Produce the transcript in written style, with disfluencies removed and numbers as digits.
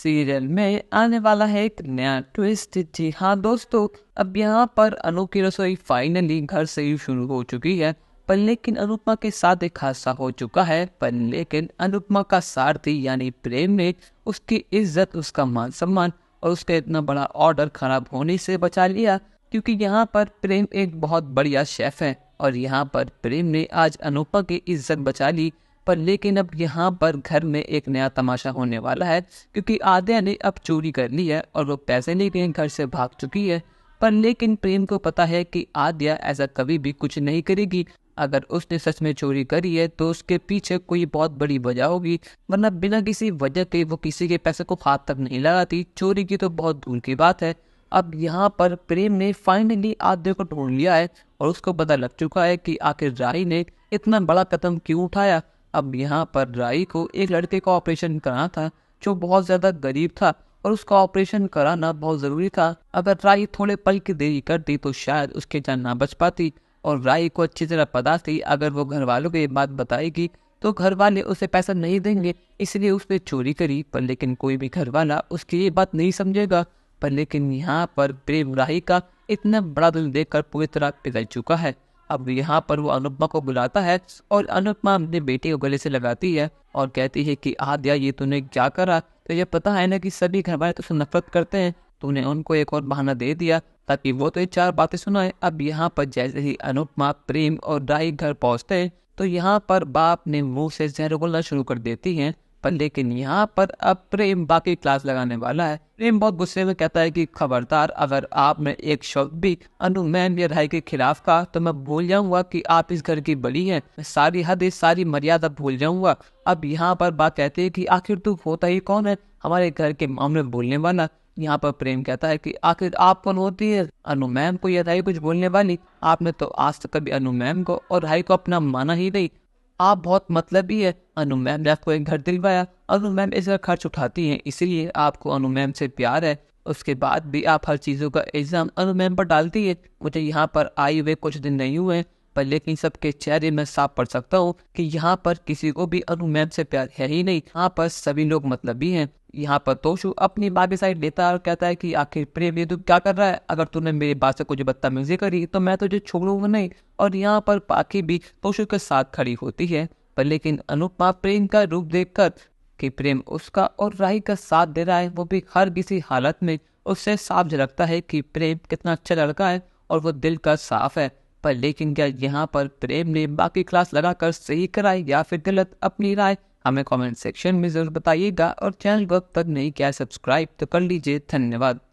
Serial में आने वाला है एक नया ट्विस्ट। जी हाँ दोस्तों, अब यहाँ पर अनु की रसोई फाइनली घर से ही शुरू हो चुकी है। पर लेकिन अनुपमा के साथ एक हादसा हो चुका है। पर लेकिन अनुपमा का सारथी यानी प्रेम ने उसकी इज्जत, उसका मान सम्मान और उसका इतना बड़ा ऑर्डर खराब होने से बचा लिया, क्योंकि यहाँ पर प्रेम एक बहुत बढ़िया शेफ है और यहाँ पर प्रेम ने आज अनुपमा की इज्जत बचा ली। पर लेकिन अब यहाँ पर घर में एक नया तमाशा होने वाला है, क्योंकि आद्या ने अब चोरी कर ली है और वो पैसे लेके घर से भाग चुकी है। पर लेकिन प्रेम को पता है कि आद्या ऐसा कभी भी कुछ नहीं करेगी। अगर उसने सच में चोरी करी है तो उसके पीछे कोई बहुत बड़ी वजह होगी, वरना बिना किसी वजह के वो किसी के पैसे को हाथ तक नहीं लगाती। चोरी की तो बहुत दूर की बात है। अब यहाँ पर प्रेम ने फाइनली आद्या को ढूंढ लिया है और उसको पता लग चुका है कि आखिर राही ने इतना बड़ा कदम क्यों उठाया। अब यहाँ पर राही को एक लड़के का ऑपरेशन कराना था जो बहुत ज़्यादा गरीब था और उसका ऑपरेशन कराना बहुत ज़रूरी था। अगर राही थोड़े पल की देरी करती तो शायद उसकी जान ना बच पाती। और राही को अच्छी तरह पता थी अगर वो घर वालों को ये बात बताएगी तो घर वाले उसे पैसा नहीं देंगे, इसलिए उसने चोरी करी। पर लेकिन कोई भी घर वाला उसकी ये बात नहीं समझेगा। पर लेकिन यहाँ पर प्रेम राही का इतना बड़ा दिल देखकर पूरी तरह पिघल चुका है। अब यहाँ पर वो अनुपमा को बुलाता है और अनुपमा अपने बेटे को गले से लगाती है और कहती है कि आद्या, ये तूने क्या करा? तो ये पता है ना कि सभी घर वाले तुझसे नफरत करते हैं। तूने उनको एक और बहाना दे दिया ताकि वो तो ये चार बातें सुनाए। अब यहाँ पर जैसे ही अनुपमा, प्रेम और राही घर पहुँचते हैं तो यहाँ पर बाप ने मुंह से जहर घोलना शुरू कर देती हैं। पर लेकिन यहाँ पर अब प्रेम बाकी क्लास लगाने वाला है। प्रेम बहुत गुस्से में कहता है कि खबरदार, अगर आप में एक शब्द भी अनु मैम या राही के खिलाफ का तो मैं भूल जाऊंगा कि आप इस घर की बड़ी हैं। मैं सारी हद, सारी मर्यादा भूल जाऊंगा। अब यहाँ पर बात कहती है कि आखिर तू होता ही कौन है हमारे घर के मामले में बोलने वाला? यहाँ पर प्रेम कहता है कि आखिर आप कौन होती है अनु मैम को या राही कुछ बोलने वाली? आपने तो आज तक कभी अनु मैम को और राही को अपना माना ही नहीं। आप बहुत मतलबी है। अनु मैम ने आपको एक घर दिलवाया, अनु मैम इसका खर्च उठाती हैं, इसीलिए आपको अनु मैम से प्यार है। उसके बाद भी आप हर चीज़ों का इल्ज़ाम अनु मैम पर डालती है। मुझे यहाँ पर आए हुए कुछ दिन नहीं हुए, पर लेकिन सबके चेहरे में साफ पढ़ सकता हूँ कि यहाँ पर किसी को भी अनु मैम से प्यार है ही नहीं। यहाँ पर सभी लोग मतलबी हैं। यहाँ पर तोशु अपनी बात की साइड लेता है और कहता है कि आखिर प्रेम, ये तू क्या कर रहा है? अगर तूने मेरी बात से कुछ बदतमीजी करी तो मैं तुझे छोड़ूंगा नहीं। और यहाँ पर पाखी भी तोशु के साथ खड़ी होती है। पर लेकिन अनुपमा प्रेम का रूप देखकर कि प्रेम उसका और राही का साथ दे रहा है, वो भी हर किसी हालत में, उससे साफ झलकता है कि प्रेम कितना अच्छा लड़का है और वो दिल का साफ है। पर लेकिन क्या यहाँ पर प्रेम ने बाकी क्लास लगाकर सही कराई या फिर गलत? अपनी राय हमें कमेंट सेक्शन में जरूर बताइएगा और चैनल को अब तक नहीं किया सब्सक्राइब तो कर लीजिए। धन्यवाद।